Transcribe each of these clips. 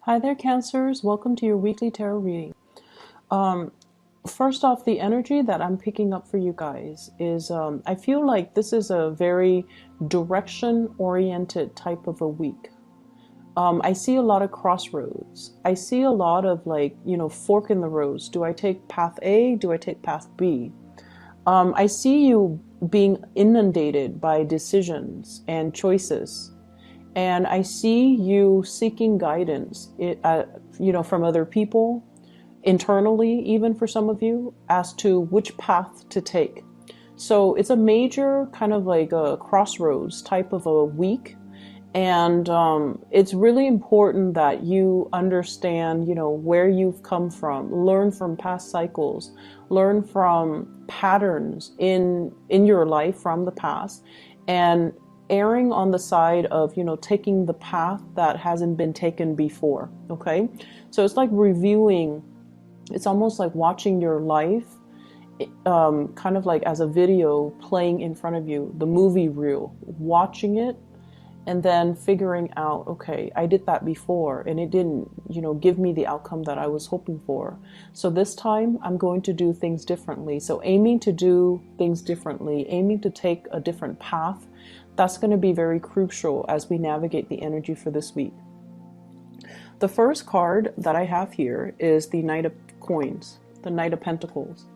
Hi there, Cancers. Welcome to your weekly tarot reading. Um, First off, the energy that I'm picking up for you guys is I feel like this is a very direction oriented type of a week. I see a lot of crossroads. I see a lot of fork in the roads. Do I take path A? Do I take path B? I see you being inundated by decisions and choices. And I see you seeking guidance, from other people, internally, even for some of you, as to which path to take. So it's a major kind of like a crossroads type of a week. And it's really important that you understand, where you've come from, learn from past cycles, learn from patterns in your life from the past, and erring on the side of, taking the path that hasn't been taken before. Okay. So it's like reviewing, it's almost like watching your life, kind of like as a video playing in front of you, the movie reel, watching it and then figuring out, okay, I did that before and it didn't, give me the outcome that I was hoping for. So this time I'm going to do things differently. So aiming to do things differently, aiming to take a different path, that's going to be very crucial as we navigate the energy for this week. The first card that I have here is the Knight of Coins, the Knight of Pentacles.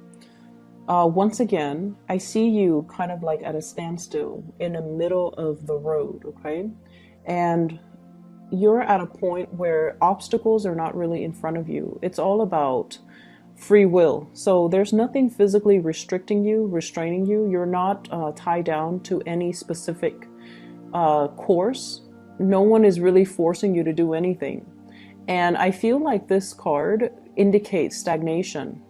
Once again, I see you kind of like at a standstill in the middle of the road, okay? And you're at a point where obstacles are not really in front of you. It's all about free will. So there's nothing physically restricting you, restraining you. You're not tied down to any specific course. No one is really forcing you to do anything. And I feel like this card indicates stagnation.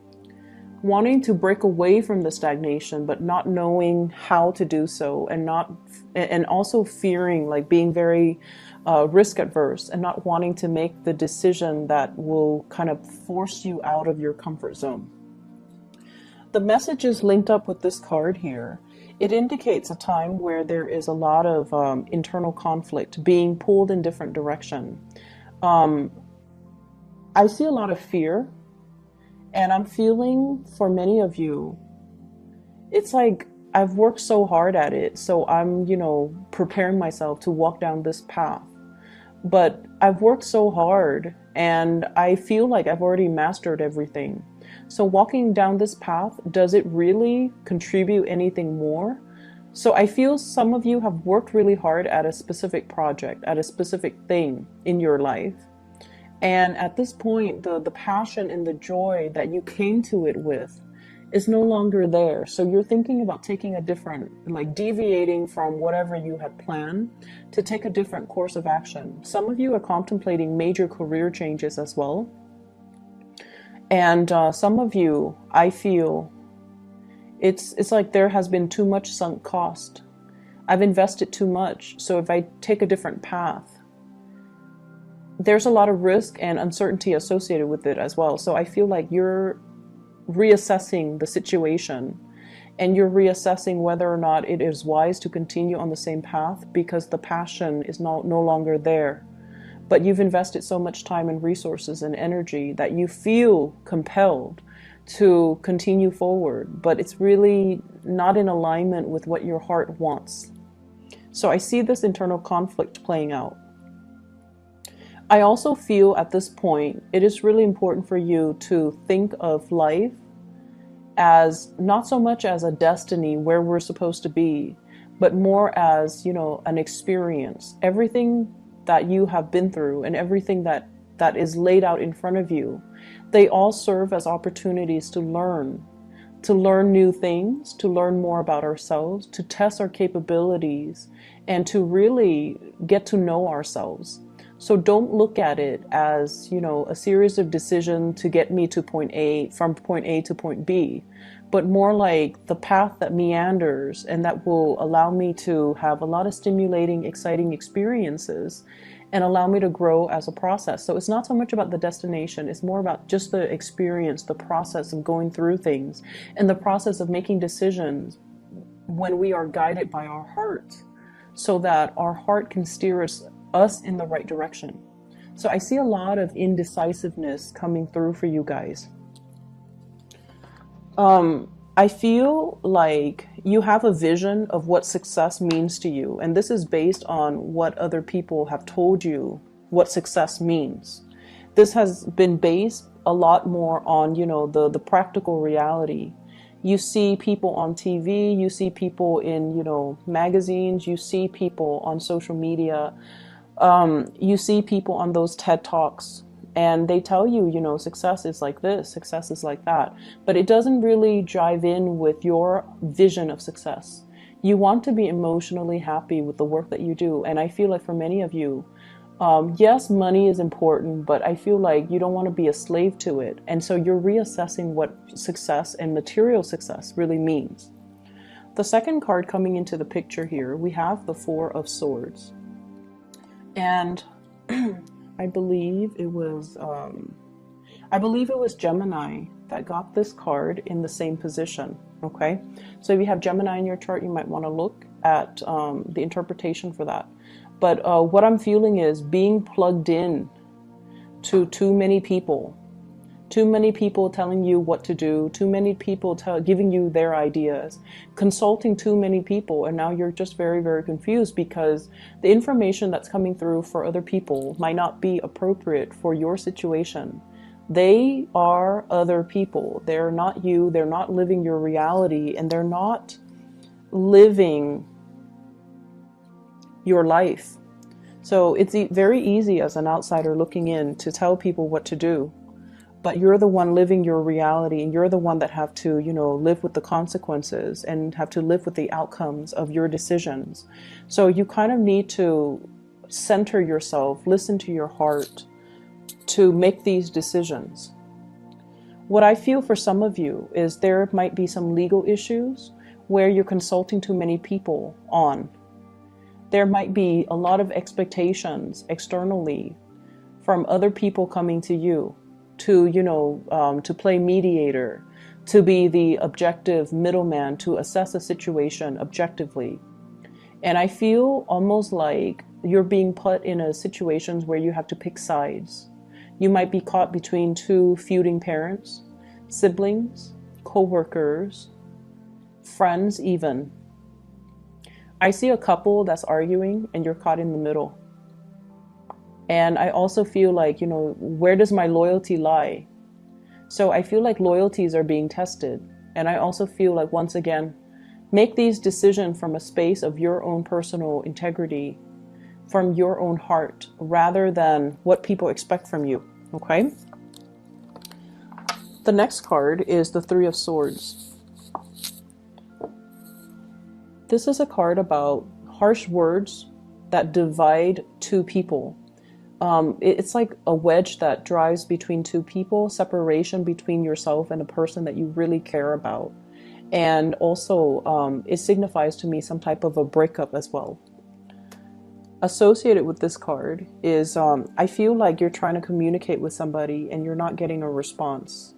Wanting to break away from the stagnation, but not knowing how to do so, and also fearing, like being very risk adverse and not wanting to make the decision that will kind of force you out of your comfort zone. The message is linked up with this card here. It indicates a time where there is a lot of internal conflict, being pulled in different direction. I see a lot of fear. And I'm feeling for many of you, it's like I've worked so hard at it. So I'm, preparing myself to walk down this path. But I've worked so hard and I feel like I've already mastered everything. So walking down this path, does it really contribute anything more? So I feel some of you have worked really hard at a specific project, at a specific thing in your life. And at this point, the passion and the joy that you came to it with is no longer there. So you're thinking about taking a different, like deviating from whatever you had planned to take a different course of action. Some of you are contemplating major career changes as well. And some of you, I feel, it's like there has been too much sunk cost. I've invested too much. So if I take a different path, there's a lot of risk and uncertainty associated with it as well. So I feel like you're reassessing the situation and you're reassessing whether or not it is wise to continue on the same path because the passion is no longer there. But you've invested so much time and resources and energy that you feel compelled to continue forward, but it's really not in alignment with what your heart wants. So I see this internal conflict playing out. I also feel at this point, it is really important for you to think of life as not so much as a destiny where we're supposed to be, but more as, an experience. Everything that you have been through and everything that is laid out in front of you, they all serve as opportunities to learn new things, to learn more about ourselves, to test our capabilities, and to really get to know ourselves. So don't look at it as, a series of decisions to get me to from point A to point B, but more like the path that meanders and that will allow me to have a lot of stimulating, exciting experiences and allow me to grow as a process. So it's not so much about the destination, it's more about just the experience, the process of going through things and the process of making decisions when we are guided by our heart so that our heart can steer us in the right direction. So I see a lot of indecisiveness coming through for you guys. I feel like you have a vision of what success means to you, and this is based on what other people have told you what success means. This has been based a lot more on, you know, the practical reality. You see people on TV, you see people in, you know, magazines, you see people on social media, you see people on those TED Talks, and they tell you, you know, success is like this, success is like that, but it doesn't really jive in with your vision of success. You want to be emotionally happy with the work that you do, and I feel like for many of you, yes, money is important, but I feel like you don't want to be a slave to it, and so you're reassessing what success and material success really means. The second card coming into the picture here, we have the Four of Swords, and I believe it was Gemini that got this card in the same position. Okay, so if you have Gemini in your chart, you might want to look at the interpretation for that. But what I'm feeling is being plugged in to too many people telling you what to do, too many people giving you their ideas, consulting too many people, and now you're just very, very confused because the information that's coming through for other people might not be appropriate for your situation. They are other people. They're not you. They're not living your reality, and they're not living your life. So it's very easy as an outsider looking in to tell people what to do. But you're the one living your reality, and you're the one that have to, you know, live with the consequences and have to live with the outcomes of your decisions. So you kind of need to center yourself, listen to your heart to make these decisions. What I feel for some of you is there might be some legal issues where you're consulting too many people on. There might be a lot of expectations externally from other people coming to you to, you know, to play mediator, to be the objective middleman, to assess a situation objectively. And I feel almost like you're being put in a situations where you have to pick sides. You might be caught between two feuding parents, siblings, co-workers, friends even. I see a couple that's arguing and you're caught in the middle. And I also feel like, you know, where does my loyalty lie? So I feel like loyalties are being tested. And I also feel like, once again, make these decisions from a space of your own personal integrity, from your own heart, rather than what people expect from you. Okay? The next card is the Three of Swords. This is a card about harsh words that divide two people. It's like a wedge that drives between two people, separation between yourself and a person that you really care about. And also, it signifies to me some type of a breakup as well. Associated with this card is, I feel like you're trying to communicate with somebody and you're not getting a response.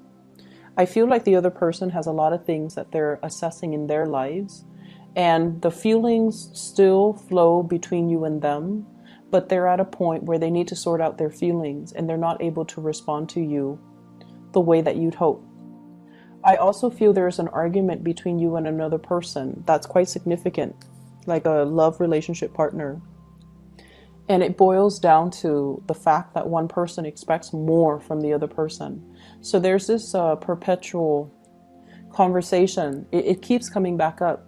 I feel like the other person has a lot of things that they're assessing in their lives, and the feelings still flow between you and them, but they're at a point where they need to sort out their feelings and they're not able to respond to you the way that you'd hope. I also feel there's an argument between you and another person that's quite significant, like a love relationship partner. And it boils down to the fact that one person expects more from the other person. So there's this perpetual conversation. It keeps coming back up.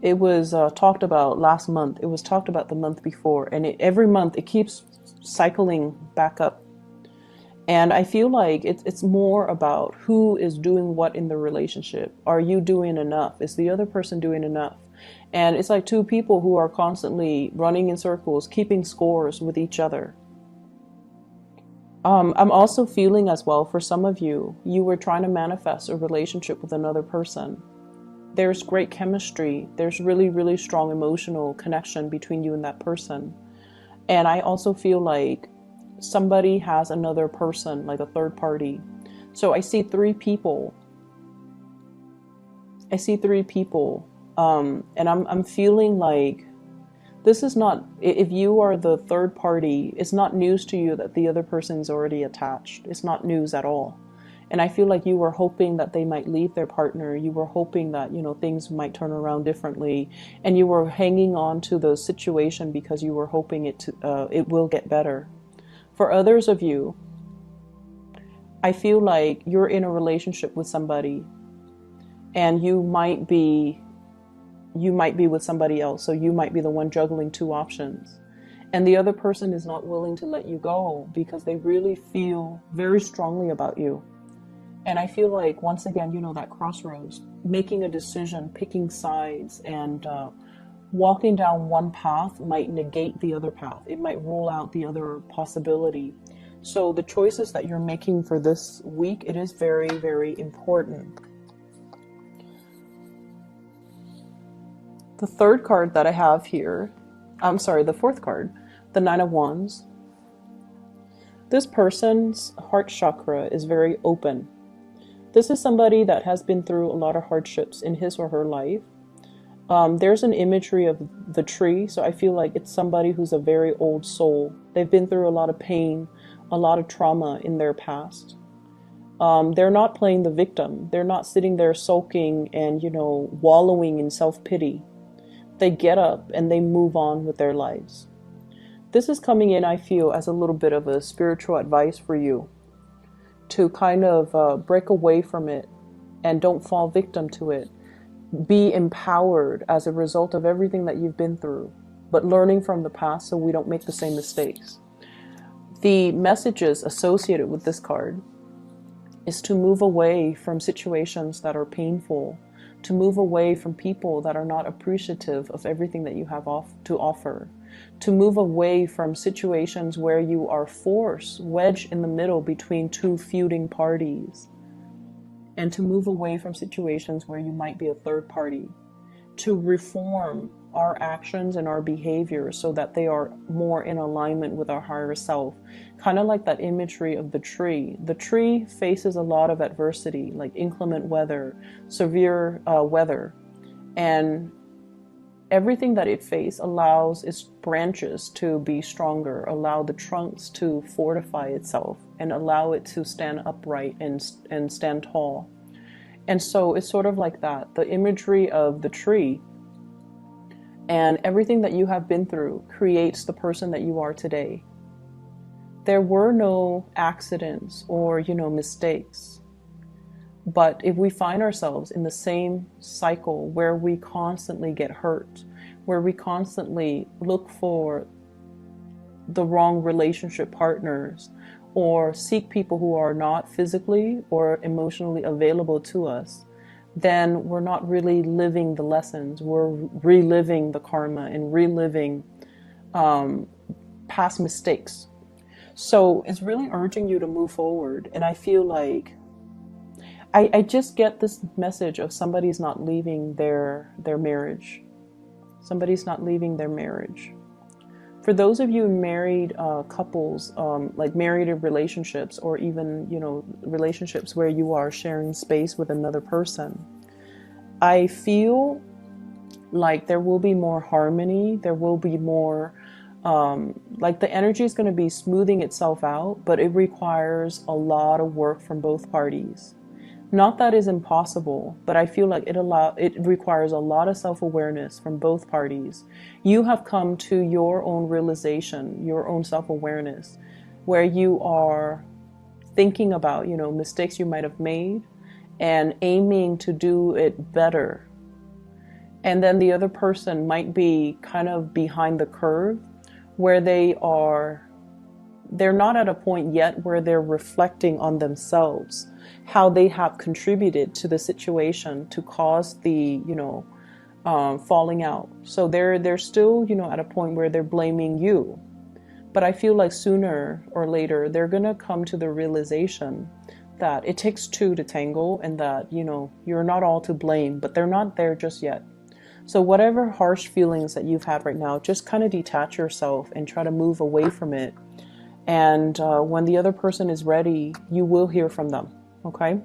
It was talked about last month. It was talked about the month before. And every month it keeps cycling back up. And I feel like it's more about who is doing what in the relationship. Are you doing enough? Is the other person doing enough? And it's like two people who are constantly running in circles, keeping scores with each other. I'm also feeling as well, for some of you, you were trying to manifest a relationship with another person. There's great chemistry. There's really, really strong emotional connection between you and that person. And I also feel like somebody has another person, like a third party. So I see three people. And I'm feeling like This is not, if you are the third party, it's not news to you that the other person's already attached. It's not news at all. And I feel like you were hoping that they might leave their partner. You were hoping that, you know, things might turn around differently. And you were hanging on to the situation because you were hoping it will get better. For others of you, I feel like you're in a relationship with somebody and you might be with somebody else. So you might be the one juggling two options. And the other person is not willing to let you go because they really feel very strongly about you. And I feel like, once again, you know, that crossroads, making a decision, picking sides, and walking down one path might negate the other path. It might rule out the other possibility. So the choices that you're making for this week, it is very, very important. The third card that I have here, the fourth card, the Nine of Wands. This person's heart chakra is very open. This is somebody that has been through a lot of hardships in his or her life. There's an imagery of the tree, so I feel like it's somebody who's a very old soul. They've been through a lot of pain, a lot of trauma in their past. They're not playing the victim. They're not sitting there sulking and, you know, wallowing in self-pity. They get up and they move on with their lives. This is coming in, I feel, as a little bit of a spiritual advice for you to kind of break away from it and don't fall victim to it. Be empowered as a result of everything that you've been through, but learning from the past so we don't make the same mistakes. The messages associated with this card is to move away from situations that are painful, to move away from people that are not appreciative of everything that you have to offer, to move away from situations where you are wedged in the middle between two feuding parties, and to move away from situations where you might be a third party, to reform our actions and our behaviors so that they are more in alignment with our higher self. Kind of like that imagery of the tree. The tree faces a lot of adversity, like inclement weather, severe weather, and everything that it faces allows its branches to be stronger, allow the trunks to fortify itself, and allow it to stand upright and stand tall. And so it's sort of like that, the imagery of the tree. And everything that you have been through creates the person that you are today. There were no accidents or, you know, mistakes. But if we find ourselves in the same cycle where we constantly get hurt, where we constantly look for the wrong relationship partners, or seek people who are not physically or emotionally available to us, then we're not really living the lessons. We're reliving the karma and reliving past mistakes. So it's really urging you to move forward. And I feel like I just get this message of somebody's not leaving their marriage. Somebody's not leaving their marriage. For those of you married couples, like married relationships, or even, you know, relationships where you are sharing space with another person, I feel like there will be more harmony. There will be more, like the energy is going to be smoothing itself out, but it requires a lot of work from both parties. Not that is impossible, but I feel like it requires a lot of self-awareness from both parties. You have come to your own realization, your own self-awareness, where you are thinking about, you know, mistakes you might have made and aiming to do it better. And then the other person might be kind of behind the curve, where they're not at a point yet where they're reflecting on themselves, how they have contributed to the situation to cause the, you know, falling out. So they're still, you know, at a point where they're blaming you. But I feel like sooner or later, they're going to come to the realization that it takes two to tango, and that, you know, you're not all to blame, but they're not there just yet. So whatever harsh feelings that you've had right now, just kind of detach yourself and try to move away from it. And when the other person is ready, you will hear from them. Okay?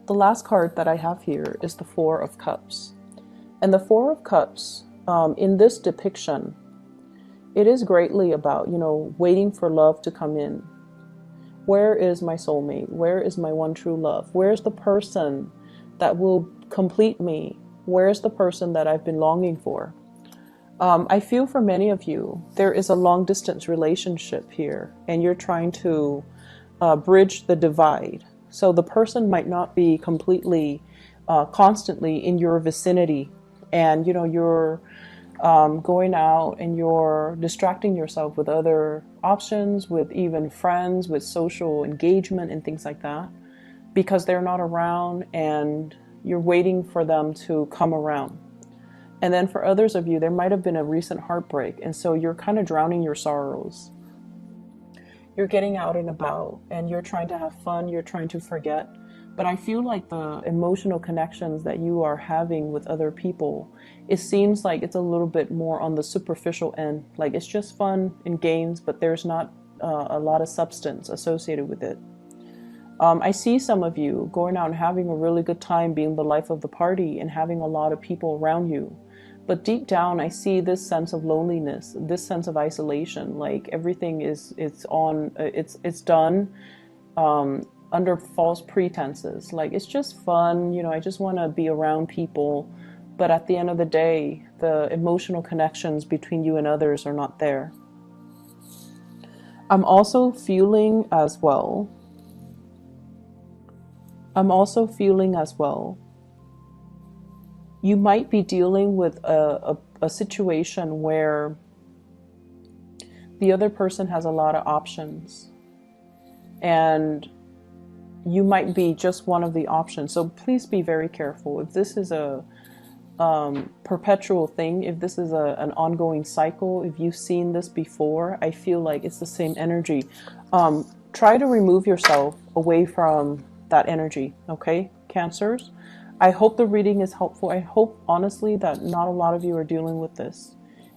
The last card that I have here is the Four of Cups. And the Four of Cups in this depiction, it is greatly about, you know, waiting for love to come in. Where is my soulmate? Where is my one true love? Where's the person that will complete me? Where's the person that I've been longing for? I feel for many of you, there is a long distance relationship here, and you're trying to bridge the divide. So the person might not be completely, constantly in your vicinity, and you know, you're going out and you're distracting yourself with other options, with even friends, with social engagement and things like that, because they're not around and you're waiting for them to come around. And then for others of you, there might have been a recent heartbreak, and so you're kind of drowning your sorrows. You're getting out and about and you're trying to have fun, you're trying to forget. But I feel like the emotional connections that you are having with other people, it seems like it's a little bit more on the superficial end. Like it's just fun and games, but there's not a lot of substance associated with it. I see some of you going out and having a really good time, being the life of the party and having a lot of people around you. But deep down, I see this sense of loneliness, this sense of isolation. Like everything it's done under false pretenses. Like it's just fun, you know, I just want to be around people. But at the end of the day, the emotional connections between you and others are not there. I'm also feeling as well. You might be dealing with a situation where the other person has a lot of options and you might be just one of the options. So please be very careful. If this is a perpetual thing, if this is an ongoing cycle, if you've seen this before, I feel like it's the same energy. Try to remove yourself away from that energy, okay, Cancers? I hope the reading is helpful. I hope, honestly, that not a lot of you are dealing with this.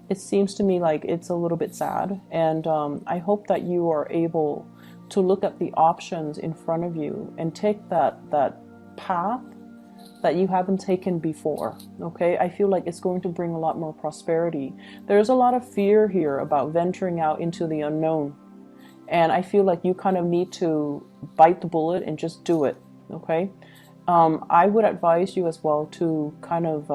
It seems to me like it's a little bit sad, and I hope that you are able to look at the options in front of you and take that path that you haven't taken before, okay? I feel like it's going to bring a lot more prosperity. There's a lot of fear here about venturing out into the unknown, and I feel like you kind of need to bite the bullet and just do it, okay? I would advise you as well to kind of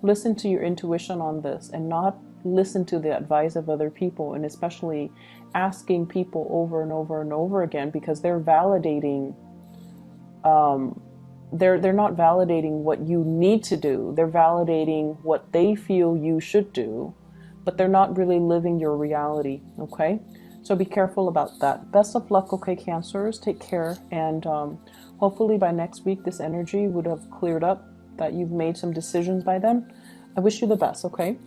listen to your intuition on this and not listen to the advice of other people, and especially asking people over and over and over again, because they're validating, they're not validating what you need to do. They're validating what they feel you should do, but they're not really living your reality, okay? So be careful about that. Best of luck, okay, Cancers? Take care, and hopefully by next week this energy would have cleared up, that you've made some decisions by then. I wish you the best, okay?